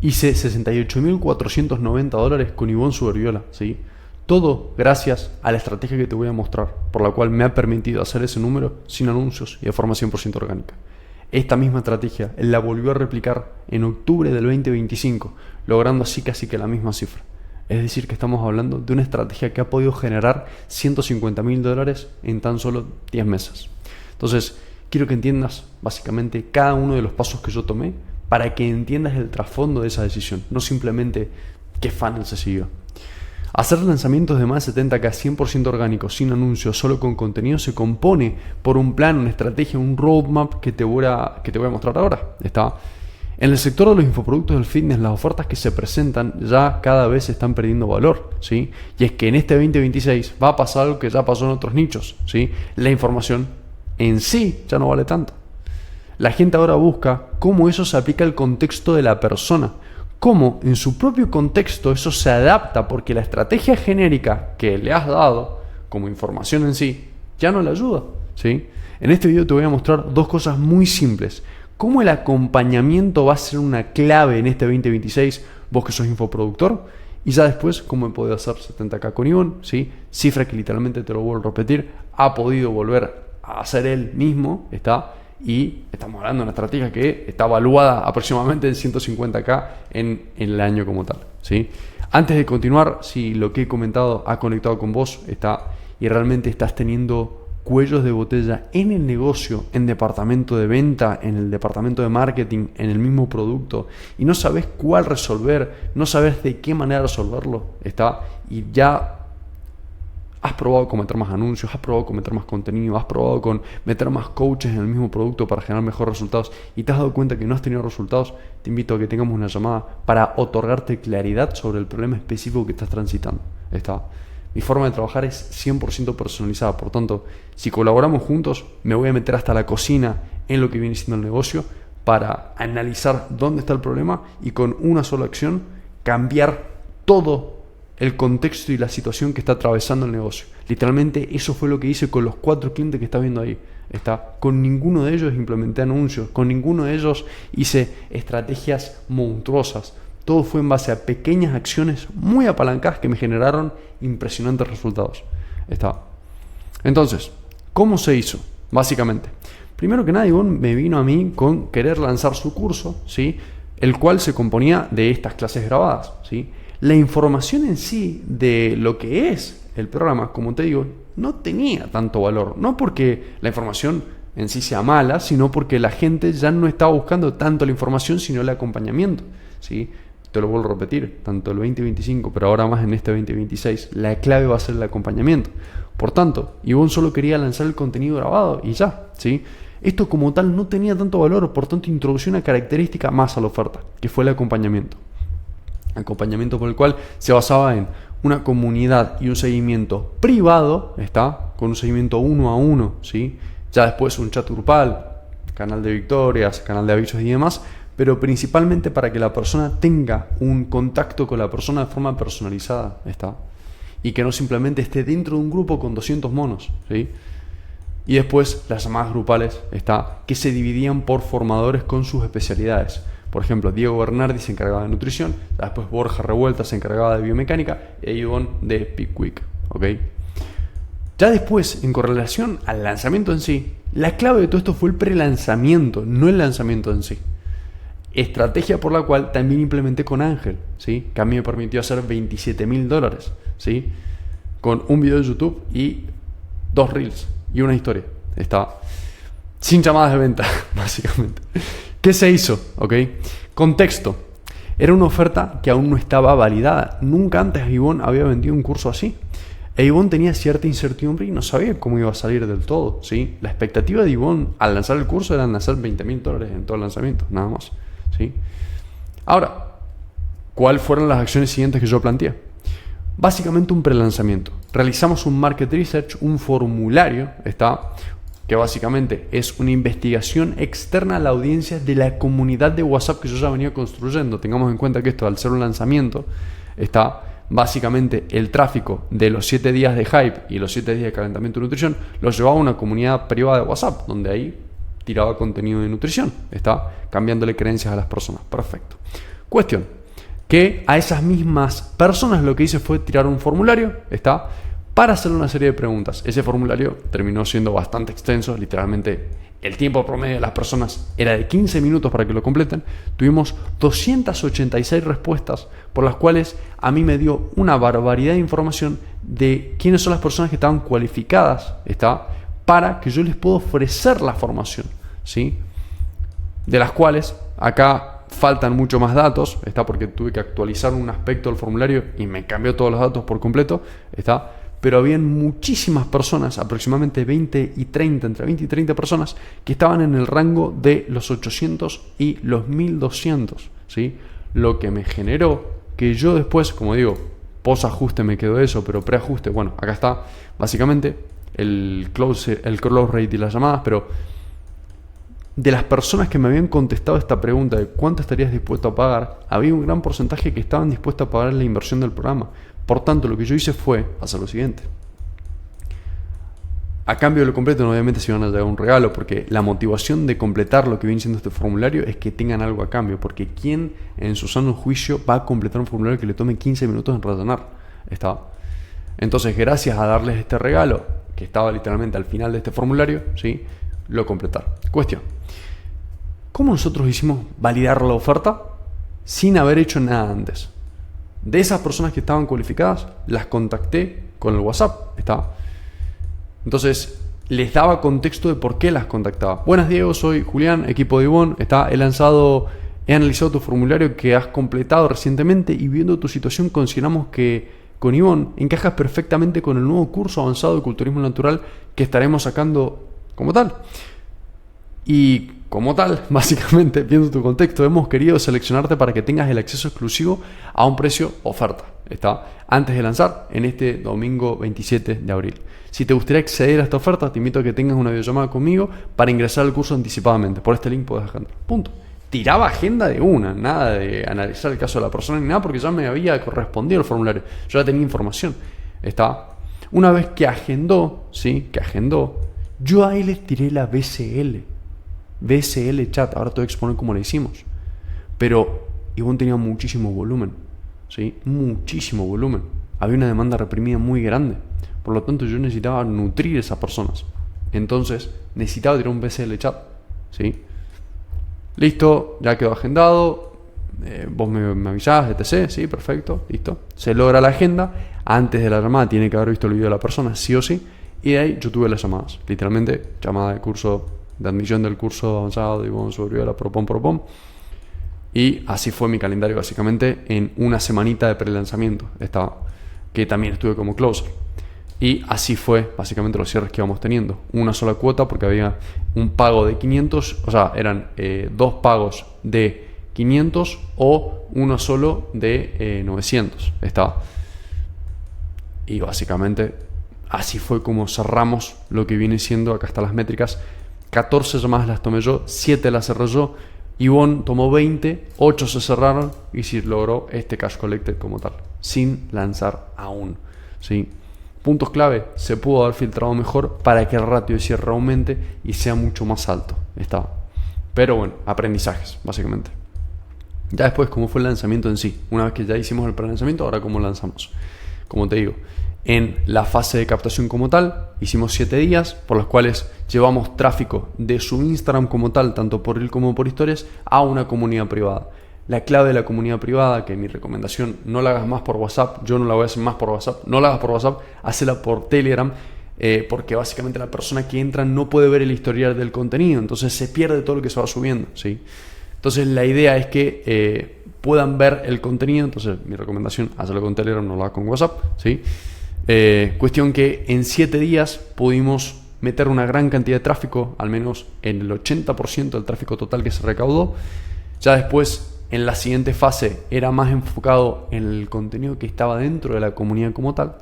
Hice $68.490 con Ivonne Superviola, ¿sí? Todo gracias a la estrategia que te voy a mostrar, por la cual me ha permitido hacer ese número sin anuncios y de forma 100% orgánica. Esta misma estrategia él la volvió a replicar en octubre del 2025, logrando así casi que la misma cifra. Es decir, que estamos hablando de una estrategia que ha podido generar $150.000 en tan solo 10 meses. Entonces, quiero que entiendas básicamente cada uno de los pasos que yo tomé para que entiendas el trasfondo de esa decisión, no simplemente qué funnel se siguió. Hacer lanzamientos de más de 70K 100% orgánicos, sin anuncios, solo con contenido, se compone por un plan, una estrategia, un roadmap que te voy a mostrar ahora. Está. En el sector de los infoproductos del fitness, las ofertas que se presentan ya cada vez están perdiendo valor, ¿sí? Y es que en este 2026 va a pasar algo que ya pasó en otros nichos, ¿sí? La información en sí ya no vale tanto. La gente ahora busca cómo eso se aplica al contexto de la persona, cómo en su propio contexto eso se adapta, porque la estrategia genérica que le has dado como información en sí ya no le ayuda, ¿sí? En este video te voy a mostrar dos cosas muy simples. Cómo el acompañamiento va a ser una clave en este 2026, vos que sos infoproductor, y ya después cómo he podido hacer 70K con Ivonne, ¿sí? Cifra que literalmente, te lo vuelvo a repetir, ha podido volver a hacer él mismo, ¿está? Y estamos hablando de una estrategia que está evaluada aproximadamente en 150K en el año como tal, ¿sí? Antes de continuar, si lo que he comentado ha conectado con vos y realmente estás teniendo cuellos de botella en el negocio, en departamento de venta, en el departamento de marketing, en el mismo producto, y no sabes cuál resolver, no sabes de qué manera resolverlo, y ya has probado con meter más anuncios, has probado con meter más contenido, has probado con meter más coaches en el mismo producto para generar mejores resultados y te has dado cuenta que no has tenido resultados, te invito a que tengamos una llamada para otorgarte claridad sobre el problema específico que estás transitando. Mi forma de trabajar es 100% personalizada, por tanto, si colaboramos juntos, me voy a meter hasta la cocina en lo que viene siendo el negocio para analizar dónde está el problema y con una sola acción cambiar todo el contexto y la situación que está atravesando el negocio. Literalmente eso fue lo que hice con los 4 clientes que estás viendo ahí. Con ninguno de ellos implementé anuncios, con ninguno de ellos hice estrategias monstruosas. Todo fue en base a pequeñas acciones muy apalancadas que me generaron impresionantes resultados. Entonces, ¿cómo se hizo? Básicamente, primero que nada, Ivonne me vino a mí con querer lanzar su curso, ¿sí? El cual se componía de estas clases grabadas, ¿sí? La información en sí de lo que es el programa, como te digo, no tenía tanto valor. No porque la información en sí sea mala, sino porque la gente ya no estaba buscando tanto la información, sino el acompañamiento, ¿sí? Te lo vuelvo a repetir, tanto el 2025, pero ahora más en este 2026, la clave va a ser el acompañamiento. Por tanto, Ivonne solo quería lanzar el contenido grabado y ya, ¿sí? Esto como tal no tenía tanto valor, por tanto introducí una característica más a la oferta, que fue el acompañamiento. Acompañamiento por el cual se basaba en una comunidad y un seguimiento privado, con un seguimiento 1 a 1, ¿sí? Ya después un chat grupal, canal de victorias, canal de avisos y demás, pero principalmente para que la persona tenga un contacto con la persona de forma personalizada, y que no simplemente esté dentro de un grupo con 200 monos, ¿sí? Y después las llamadas grupales, que se dividían por formadores con sus especialidades. Por ejemplo, Diego Bernardi se encargaba de nutrición, después Borja Revuelta se encargaba de biomecánica e Ivonne de Peak Week, ¿ok? Ya después, en correlación al lanzamiento en sí, la clave de todo esto fue el pre-lanzamiento, no el lanzamiento en sí. Estrategia por la cual también implementé con Ángel, ¿sí? Que a mí me permitió hacer $27.000, ¿sí? Con un video de YouTube y 2 reels y una historia. Sin llamadas de venta, básicamente. ¿Qué se hizo? ¿Ok? Contexto. Era una oferta que aún no estaba validada. Nunca antes Ivonne había vendido un curso así. E Ivonne tenía cierta incertidumbre y no sabía cómo iba a salir del todo, ¿sí? La expectativa de Ivonne al lanzar el curso era hacer $20.000 en todo el lanzamiento, nada más, ¿sí? Ahora, ¿cuáles fueron las acciones siguientes que yo planteé? Básicamente un prelanzamiento. Realizamos un market research, un formulario, que básicamente es una investigación externa a la audiencia de la comunidad de WhatsApp que yo ya venía construyendo. Tengamos en cuenta que esto, al ser un lanzamiento, básicamente el tráfico de los 7 días de hype y los 7 días de calentamiento de nutrición los llevaba a una comunidad privada de WhatsApp, donde ahí tiraba contenido de nutrición, cambiándole creencias a las personas. Perfecto. Cuestión, que a esas mismas personas lo que hice fue tirar un formulario, para hacer una serie de preguntas. Ese formulario terminó siendo bastante extenso, literalmente el tiempo promedio de las personas era de 15 minutos para que lo completen. Tuvimos 286 respuestas, por las cuales a mí me dio una barbaridad de información de quiénes son las personas que estaban cualificadas, para que yo les pueda ofrecer la formación, ¿sí? De las cuales acá faltan mucho más datos, porque tuve que actualizar un aspecto del formulario y me cambió todos los datos por completo, pero habían muchísimas personas, aproximadamente 20 y 30, entre 20 y 30 personas, que estaban en el rango de los 800 y los 1200, ¿sí? Lo que me generó que yo después, como digo, post-ajuste me quedó eso, pero pre-ajuste, bueno, acá está básicamente el close rate y las llamadas, pero de las personas que me habían contestado esta pregunta de cuánto estarías dispuesto a pagar, había un gran porcentaje que estaban dispuestos a pagar la inversión del programa. Por tanto, lo que yo hice fue hacer lo siguiente. A cambio de lo completo, obviamente se iban a llegar un regalo, porque la motivación de completar lo que viene siendo este formulario es que tengan algo a cambio, porque ¿quién en su sano juicio va a completar un formulario que le tome 15 minutos en rellenar? Entonces, gracias a darles este regalo, que estaba literalmente al final de este formulario, ¿sí?, lo completaron. Cuestión: ¿cómo nosotros hicimos validar la oferta sin haber hecho nada antes? De esas personas que estaban cualificadas, las contacté con el WhatsApp. Entonces, les daba contexto de por qué las contactaba. Buenas, Diego, soy Julián, equipo de Ivonne. He analizado tu formulario que has completado recientemente y viendo tu situación consideramos que con Ivonne encajas perfectamente con el nuevo curso avanzado de culturismo natural que estaremos sacando como tal. Y como tal, básicamente, viendo tu contexto, hemos querido seleccionarte para que tengas el acceso exclusivo a un precio oferta, antes de lanzar en este domingo 27 de abril. Si te gustaría acceder a esta oferta, te invito a que tengas una videollamada conmigo para ingresar al curso anticipadamente. Por este link puedes agendar. Punto. Tiraba agenda de una, nada de analizar el caso de la persona ni nada, porque ya me había correspondido el formulario. Yo ya tenía información. Una vez que agendó, yo ahí les tiré la BSL chat. Ahora te voy a exponer cómo lo hicimos. Pero Ivonne tenía muchísimo volumen, ¿sí? Muchísimo volumen. Había una demanda reprimida muy grande. Por lo tanto, yo necesitaba nutrir a esas personas. Entonces, necesitaba tirar un BSL chat, ¿sí? Listo, ya quedó agendado. Vos me avisás, etc. Sí, perfecto, listo. Se logra la agenda. Antes de la llamada tiene que haber visto el video de la persona, sí o sí. Y de ahí yo tuve las llamadas. Literalmente, llamada de curso, de admisión del curso avanzado de Ivonne sobre la Propom. Y así fue mi calendario, básicamente, en una semanita de prelanzamiento. Que también estuve como closer. Y así fue básicamente los cierres que íbamos teniendo. Una sola cuota, porque había un pago de 500, o sea, eran 2 pagos de 500 o uno solo de 900. Y básicamente así fue como cerramos lo que viene siendo, acá están las métricas, 14 llamadas las tomé yo, 7 las cerré yo, Ivonne tomó 20, 8 se cerraron y se logró este cash collected como tal, sin lanzar aún, ¿sí? Puntos clave: se pudo haber filtrado mejor para que el ratio de cierre aumente y sea mucho más alto. Pero bueno, aprendizajes, básicamente. Ya después, ¿cómo fue el lanzamiento en sí? Una vez que ya hicimos el prelanzamiento, ahora ¿cómo lanzamos? Como te digo, en la fase de captación como tal, hicimos 7 días, por los cuales llevamos tráfico de su Instagram como tal, tanto por Reel como por historias, a una comunidad privada. La clave de la comunidad privada, que mi recomendación, no la hagas más por WhatsApp, yo no la voy a hacer más por WhatsApp, no la hagas por WhatsApp, hazla por Telegram, porque básicamente la persona que entra no puede ver el historial del contenido, entonces se pierde todo lo que se va subiendo, ¿sí? Entonces la idea es que puedan ver el contenido, entonces mi recomendación, hazlo con Telegram, no lo hagas con WhatsApp, ¿sí? Cuestión que en 7 días pudimos meter una gran cantidad de tráfico, al menos en el 80% del tráfico total que se recaudó. Ya después, en la siguiente fase, era más enfocado en el contenido que estaba dentro de la comunidad como tal.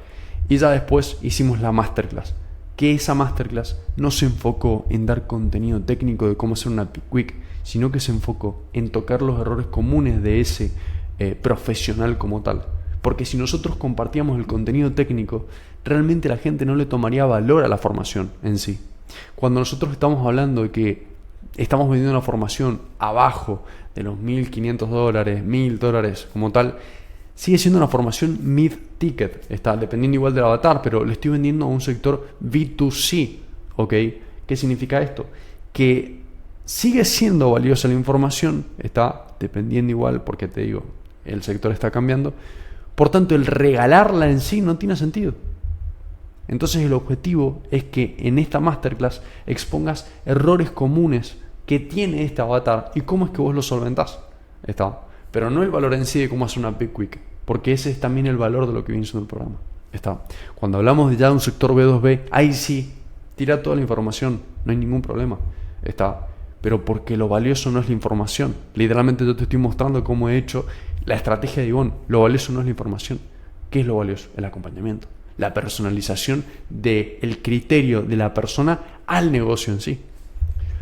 Y ya después hicimos la masterclass, que esa masterclass no se enfocó en dar contenido técnico de cómo hacer una pick week, sino que se enfocó en tocar los errores comunes de ese profesional como tal. Porque si nosotros compartíamos el contenido técnico, realmente la gente no le tomaría valor a la formación en sí. Cuando nosotros estamos hablando de que estamos vendiendo una formación abajo de los $1.500, $1.000 como tal, sigue siendo una formación mid-ticket, está dependiendo igual del avatar, pero le estoy vendiendo a un sector B2C, ¿ok? ¿Qué significa esto? Que sigue siendo valiosa la información, está dependiendo igual, porque te digo, el sector está cambiando, por tanto el regalarla en sí no tiene sentido. Entonces el objetivo es que en esta masterclass expongas errores comunes que tiene este avatar y cómo es que vos lo solventás. Está. Pero no el valor en sí de cómo hacer una pick quick, porque ese es también el valor de lo que viene siendo el programa. Está. Cuando hablamos de ya de un sector B2B, ahí sí, tira toda la información, no hay ningún problema. Está. Pero porque lo valioso no es la información. Literalmente yo te estoy mostrando cómo he hecho la estrategia de Ivonne. Lo valioso no es la información. ¿Qué es lo valioso? El acompañamiento. La personalización del criterio de la persona al negocio en sí.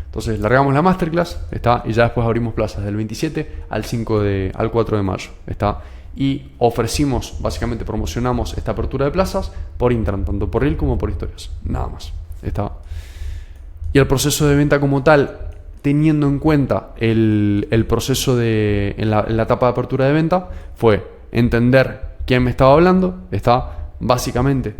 Entonces largamos la masterclass, está, y ya después abrimos plazas del 27 al 4 de mayo, está, y ofrecimos, básicamente promocionamos esta apertura de plazas por Instagram, tanto por Reel como por historias, nada más, está. Y el proceso de venta como tal, teniendo en cuenta el proceso en la etapa de apertura de venta, fue entender quién me estaba hablando, está, básicamente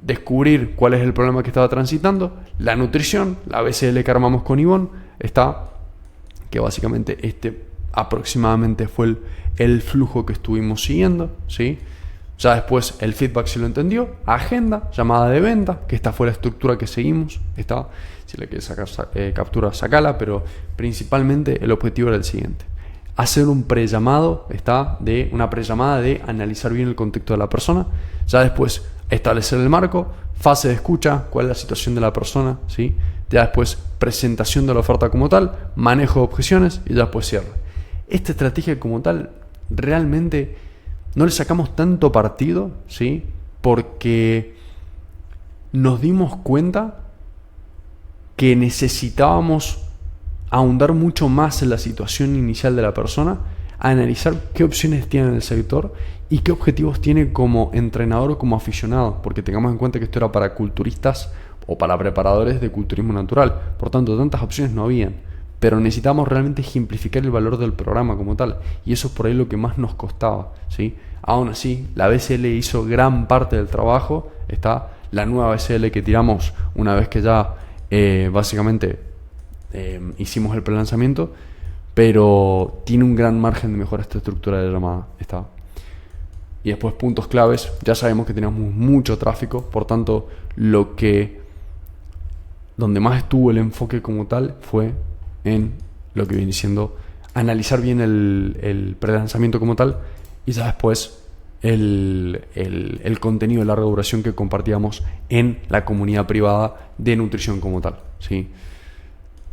descubrir cuál es el problema que estaba transitando, la nutrición, la BCL que armamos con Ivonne, está, que básicamente aproximadamente fue el flujo que estuvimos siguiendo, ¿sí? Ya después el feedback si lo entendió, agenda, llamada de venta, que esta fue la estructura que seguimos, está, si le quieres sacar captura, sacala, pero principalmente el objetivo era el siguiente: hacer un prellamado, una prellamada de analizar bien el contexto de la persona, ya después establecer el marco, fase de escucha, cuál es la situación de la persona, ¿sí? Ya después presentación de la oferta como tal, manejo de objeciones y ya después cierre. Esta estrategia como tal realmente no le sacamos tanto partido, ¿sí? Porque nos dimos cuenta que necesitábamos ahondar mucho más en la situación inicial de la persona, analizar qué opciones tiene en el sector y qué objetivos tiene como entrenador o como aficionado, porque tengamos en cuenta que esto era para culturistas o para preparadores de culturismo natural, por tanto tantas opciones no habían, pero necesitamos realmente ejemplificar el valor del programa como tal, y eso es por ahí lo que más nos costaba, ¿sí? Aún así, la BCL hizo gran parte del trabajo, está la nueva BCL que tiramos una vez que ya básicamente hicimos el prelanzamiento, pero tiene un gran margen de mejora esta estructura de llamada, está. Y después puntos claves, ya sabemos que teníamos mucho tráfico, por tanto donde más estuvo el enfoque como tal fue en lo que viene siendo analizar bien el prelanzamiento como tal, y ya después el contenido de larga duración que compartíamos en la comunidad privada de nutrición como tal, ¿sí?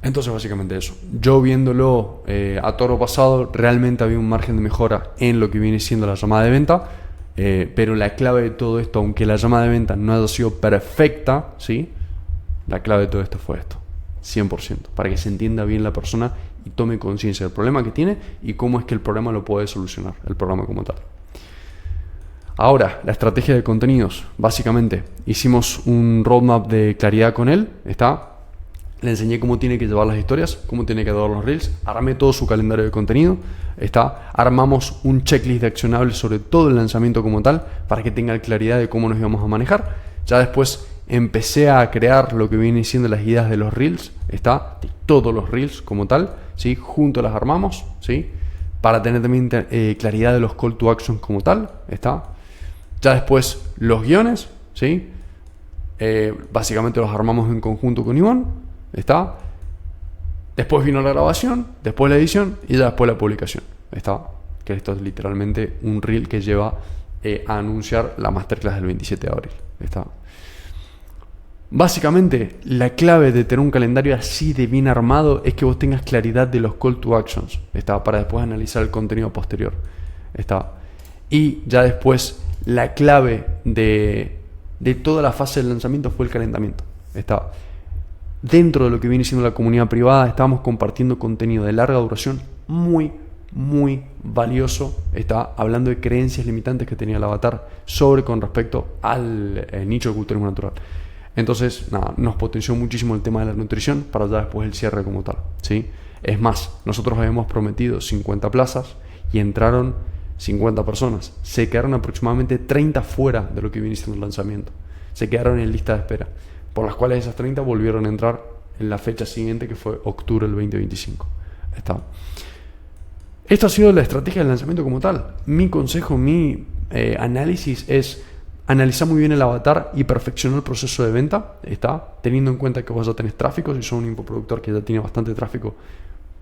Entonces básicamente eso, yo viéndolo a toro pasado, realmente había un margen de mejora en lo que viene siendo la llamada de venta, pero la clave de todo esto, aunque la llamada de venta no haya sido perfecta, ¿sí? La clave de todo esto fue esto, 100%, para que se entienda bien la persona y tome conciencia del problema que tiene y cómo es que el problema lo puede solucionar, el programa como tal. Ahora, la estrategia de contenidos, básicamente hicimos un roadmap de claridad con él, está. Le enseñé cómo tiene que llevar las historias, cómo tiene que llevar los reels, armé todo su calendario de contenido, armamos un checklist de accionables sobre todo el lanzamiento como tal, para que tenga claridad de cómo nos íbamos a manejar. Ya después empecé a crear lo que viene siendo las ideas de los reels, de todos los reels como tal, ¿sí? Juntos las armamos, ¿sí? Para tener también claridad de los call to action como tal, Ya después los guiones, ¿sí? Básicamente los armamos en conjunto con Ivonne, Después vino la grabación, después la edición y ya después la publicación, Que esto es literalmente un reel que lleva a anunciar la masterclass del 27 de abril, Básicamente, la clave de tener un calendario así de bien armado es que vos tengas claridad de los call to actions, para después analizar el contenido posterior, Y ya después, la clave de toda la fase del lanzamiento fue el calentamiento, Dentro de lo que viene siendo la comunidad privada, estábamos compartiendo contenido de larga duración muy, muy valioso. Hablando de creencias limitantes que tenía el avatar con respecto al nicho de culturismo natural. Entonces, nada, nos potenció muchísimo el tema de la nutrición para ya después el cierre como tal, ¿sí? Es más, nosotros habíamos prometido 50 plazas y entraron 50 personas. Se quedaron aproximadamente 30 fuera de lo que viene siendo el lanzamiento. Se quedaron en lista de espera, por las cuales esas 30 volvieron a entrar en la fecha siguiente, que fue octubre del 2025. Está. Esto ha sido la estrategia del lanzamiento como tal. Mi consejo, mi análisis es analizar muy bien el avatar y perfeccionar el proceso de venta. Está teniendo en cuenta que vos ya tenés tráfico. Si sos un infoproductor que ya tiene bastante tráfico,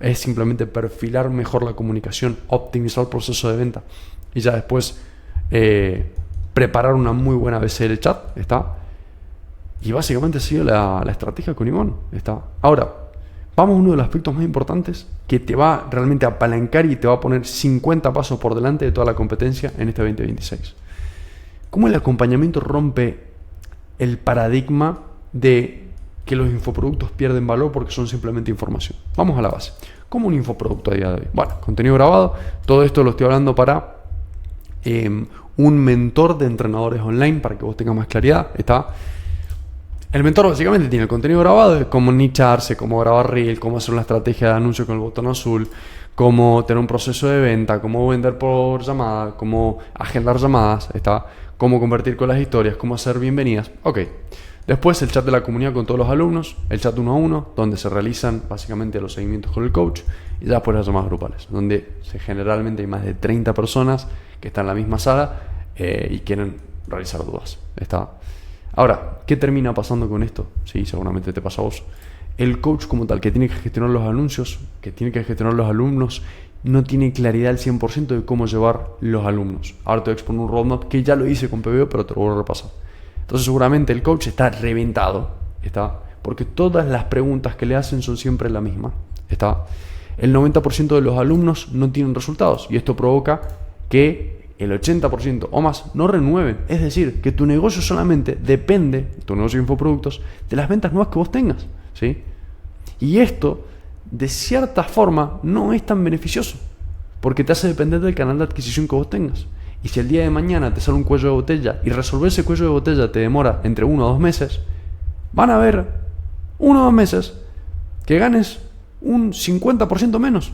es simplemente perfilar mejor la comunicación, optimizar el proceso de venta y ya después preparar una muy buena ABC del chat. Está. Y básicamente ha sido la estrategia con Ivonne. Está. Ahora, vamos a uno de los aspectos más importantes que te va realmente a apalancar y te va a poner 50 pasos por delante de toda la competencia en este 2026. ¿Cómo el acompañamiento rompe el paradigma de que los infoproductos pierden valor porque son simplemente información? Vamos a la base. ¿Cómo un infoproducto a día de hoy? Bueno, contenido grabado. Todo esto lo estoy hablando para un mentor de entrenadores online, para que vos tengas más claridad. Está. El mentor básicamente tiene el contenido grabado de cómo nicharse, cómo grabar reel, cómo hacer una estrategia de anuncio con el botón azul, cómo tener un proceso de venta, cómo vender por llamada, cómo agendar llamadas, está, cómo convertir con las historias, cómo hacer bienvenidas. Ok. Después el chat de la comunidad con todos los alumnos, el chat 1 a 1, donde se realizan básicamente los seguimientos con el coach, y ya después las llamadas grupales, donde generalmente hay más de 30 personas que están en la misma sala y quieren realizar dudas. Está. Ahora, ¿qué termina pasando con esto? Sí, seguramente te pasa a vos. El coach como tal, que tiene que gestionar los anuncios, que tiene que gestionar los alumnos, no tiene claridad al 100% de cómo llevar los alumnos. Ahora te voy a exponer un roadmap que ya lo hice con PBO, pero te lo voy a repasar. Entonces seguramente el coach está reventado, está, porque todas las preguntas que le hacen son siempre la misma. Está. El 90% de los alumnos no tienen resultados y esto provoca que el 80% o más no renueven. Es decir, que tu negocio solamente depende, tu negocio de infoproductos, de las ventas nuevas que vos tengas, ¿sí? Y esto, de cierta forma, no es tan beneficioso, porque te hace depender del canal de adquisición que vos tengas. Y si el día de mañana te sale un cuello de botella y resolver ese cuello de botella te demora entre 1 o 2 meses, van a haber 1 o 2 meses que ganes un 50% menos.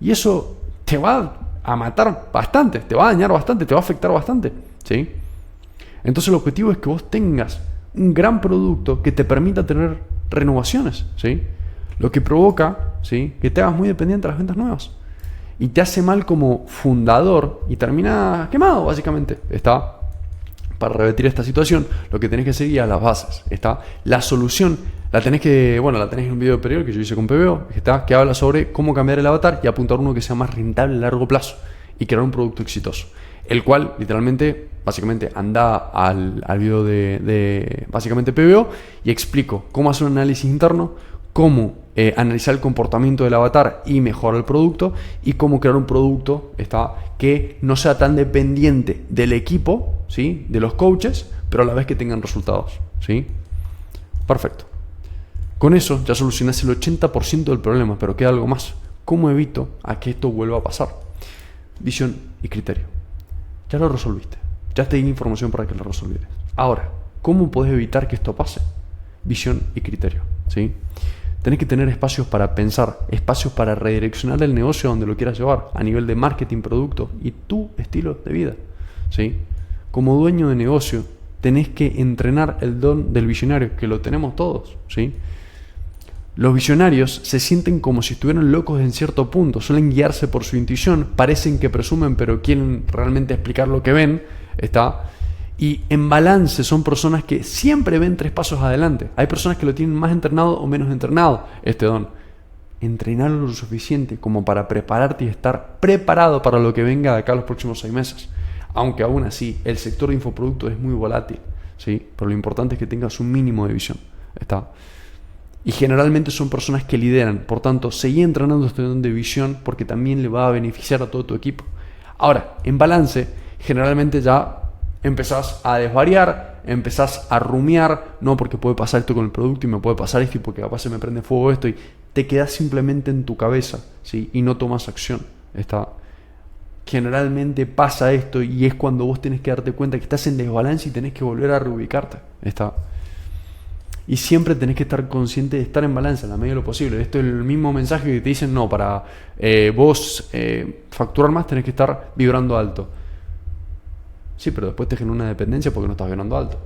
Y eso te va a matar bastante, te va a dañar bastante, te va a afectar bastante, ¿sí? Entonces el objetivo es que vos tengas un gran producto que te permita tener renovaciones, ¿sí? Lo que provoca, ¿sí?, que te hagas muy dependiente de las ventas nuevas y te hace mal como fundador y termina quemado básicamente. Está. Para revertir esta situación, lo que tenés que seguir a las bases. Está. La solución la tenés en un video anterior que yo hice con PBO, que habla sobre cómo cambiar el avatar y apuntar uno que sea más rentable a largo plazo y crear un producto exitoso. El cual, literalmente, básicamente, anda al video de básicamente PBO y explico cómo hacer un análisis interno, cómo analizar el comportamiento del avatar y mejorar el producto, y cómo crear un producto que no sea tan dependiente del equipo, ¿sí?, de los coaches, pero a la vez que tengan resultados, ¿sí? Perfecto. Con eso ya solucionás el 80% del problema, pero queda algo más. ¿Cómo evito a que esto vuelva a pasar? Visión y criterio. Ya lo resolviste. Ya te di información para que lo resolvieras. Ahora, ¿cómo podés evitar que esto pase? Visión y criterio, ¿sí? Tenés que tener espacios para pensar, espacios para redireccionar el negocio donde lo quieras llevar, a nivel de marketing, producto y tu estilo de vida, ¿sí? Como dueño de negocio, tenés que entrenar el don del visionario, que lo tenemos todos, ¿sí? Los visionarios se sienten como si estuvieran locos en cierto punto, suelen guiarse por su intuición, parecen que presumen, pero quieren realmente explicar lo que ven, y en balance son personas que siempre ven 3 pasos adelante. Hay personas que lo tienen más entrenado o menos entrenado, este don. Entrenarlo lo suficiente como para prepararte y estar preparado para lo que venga de acá los próximos 6 meses. Aunque aún así, el sector de infoproductos es muy volátil, ¿sí? Pero lo importante es que tengas un mínimo de visión, Y generalmente son personas que lideran. Por tanto, seguí entrenando este don de visión porque también le va a beneficiar a todo tu equipo. Ahora, en balance, generalmente ya empezás a desvariar, empezás a rumiar, no, porque puede pasar esto con el producto y me puede pasar esto y porque capaz se me prende fuego esto, y te quedas simplemente en tu cabeza, ¿sí? Y no tomas acción. Generalmente pasa esto y es cuando vos tenés que darte cuenta que estás en desbalance y tenés que volver a reubicarte. Y siempre tenés que estar consciente de estar en balanza en la medida de lo posible. Esto es el mismo mensaje que te dicen, no, para vos facturar más tenés que estar vibrando alto. Sí, pero después te genera una dependencia porque no estás vibrando alto.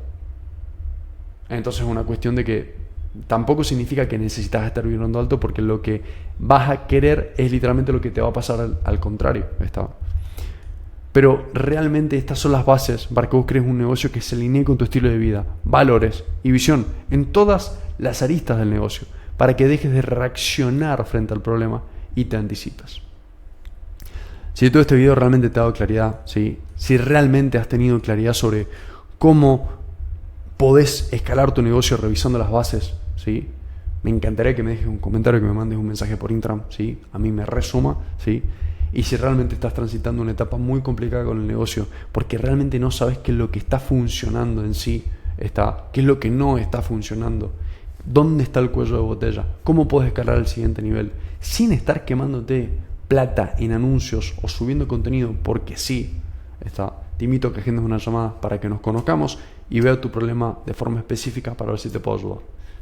Entonces es una cuestión de que tampoco significa que necesitas estar vibrando alto, porque lo que vas a querer es literalmente lo que te va a pasar al contrario. Pero realmente estas son las bases para que vos crees un negocio que se alinee con tu estilo de vida, valores y visión en todas las aristas del negocio, para que dejes de reaccionar frente al problema y te anticipes. Si todo este video realmente te ha dado claridad, ¿sí? Si realmente has tenido claridad sobre cómo podés escalar tu negocio revisando las bases, ¿sí? Me encantaría que me dejes un comentario, que me mandes un mensaje por Instagram, ¿sí? A mí me resuma, ¿sí? Y si realmente estás transitando una etapa muy complicada con el negocio, porque realmente no sabes qué es lo que está funcionando en sí, qué es lo que no está funcionando, dónde está el cuello de botella, cómo puedes escalar al siguiente nivel, sin estar quemándote plata en anuncios o subiendo contenido, porque sí, te invito a que agendes una llamada para que nos conozcamos y vea tu problema de forma específica para ver si te puedo ayudar.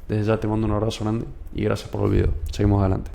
Desde ya te mando un abrazo grande y gracias por el video. Seguimos adelante.